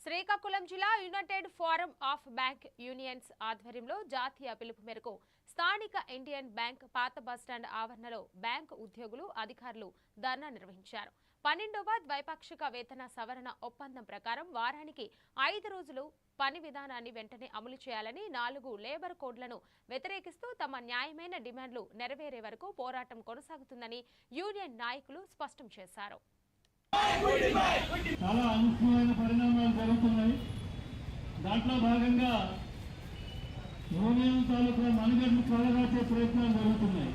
శ్రీకాకుళం జిల్లా United forum of bank unions ఆధ్వర్యంలో జాతీయ పిలుపు మేరకు స్థానిక ఇండియన్ బ్యాంక్ పాత బస్టాండ్ ఆవరణలో బ్యాంక్ ఉద్యోగులు అధికారులు ధర్నా నిర్వహించారు. 12వ ద్వైపాక్షిక వేతన సవరణ ఒప్పందం ప్రకారం వారానికి 5 రోజులు పని విధానాన్ని వెంటనే అమలు చేయాలని 4 లేబర్ కోడ్లను వ్యతిరేకిస్తూ తమ న్యాయమైన డిమాండ్లు నెరవేరే వరకు పోరాటం కొనసాగుతుందని యూనియన్ నాయకులు స్పష్టం చేశారు. చాలా అనూహ్యమైన పరిణామాలు జరుగుతున్నాయి. దాంట్లో భాగంగా యూనియన్ తాలూకా మనుగడను కొలగాచే ప్రయత్నాలు జరుగుతున్నాయి.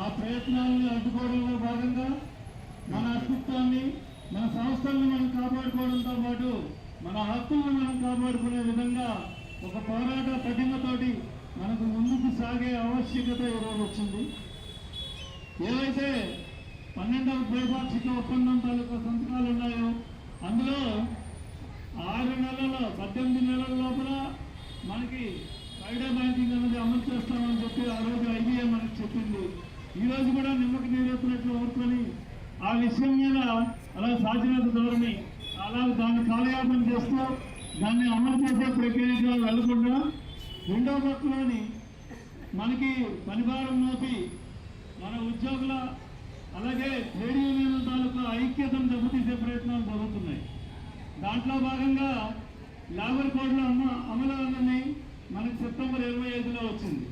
ఆ ప్రయత్నాలను అడ్డుకోవడంలో భాగంగా మన అస్తిత్వాన్ని, మన సంస్థలను మనం కాపాడుకోవడంతో పాటు మన హక్కులను మనం కాపాడుకునే విధంగా ఒక పోరాట పటిమతోటి మనకు ముందుకు సాగే ఆవశ్యకత ఈరోజు వచ్చింది. ఏవైతే 12వ ద్వైపాక్షిక ఒప్పందం తాలూకా సంతకాలు ఉన్నాయో అందులో 6 నెలల 18 నెలల లోపల మనకి ఫ్రైడే బ్యాంకింగ్ అనేది అమలు చేస్తామని చెప్పి ఆ రోజు ఐబీఐ మనకి చెప్పింది. ఈరోజు కూడా నిమ్మకి నీరెత్తినట్లు ఊరుకొని ఆ విషయం మీద అలా సాధ్యత ధోరణి అలా దాన్ని కాలయాపన చేస్తూ దాన్ని అమలు చేసే ప్రక్రియగా వెళ్ళకుండా రెండో పక్కలోని మనకి పనిభారం మోపి మన ఉద్యోగుల అలాగే ట్రేడ్ యూనియన్ల తాలూకా ఐక్యతను దెబ్బతీసే ప్రయత్నాలు జరుగుతున్నాయి. దాంట్లో భాగంగా లేబర్ కోడ్ల అమలు అనేది మనకి సెప్టెంబర్ 25లో వచ్చింది.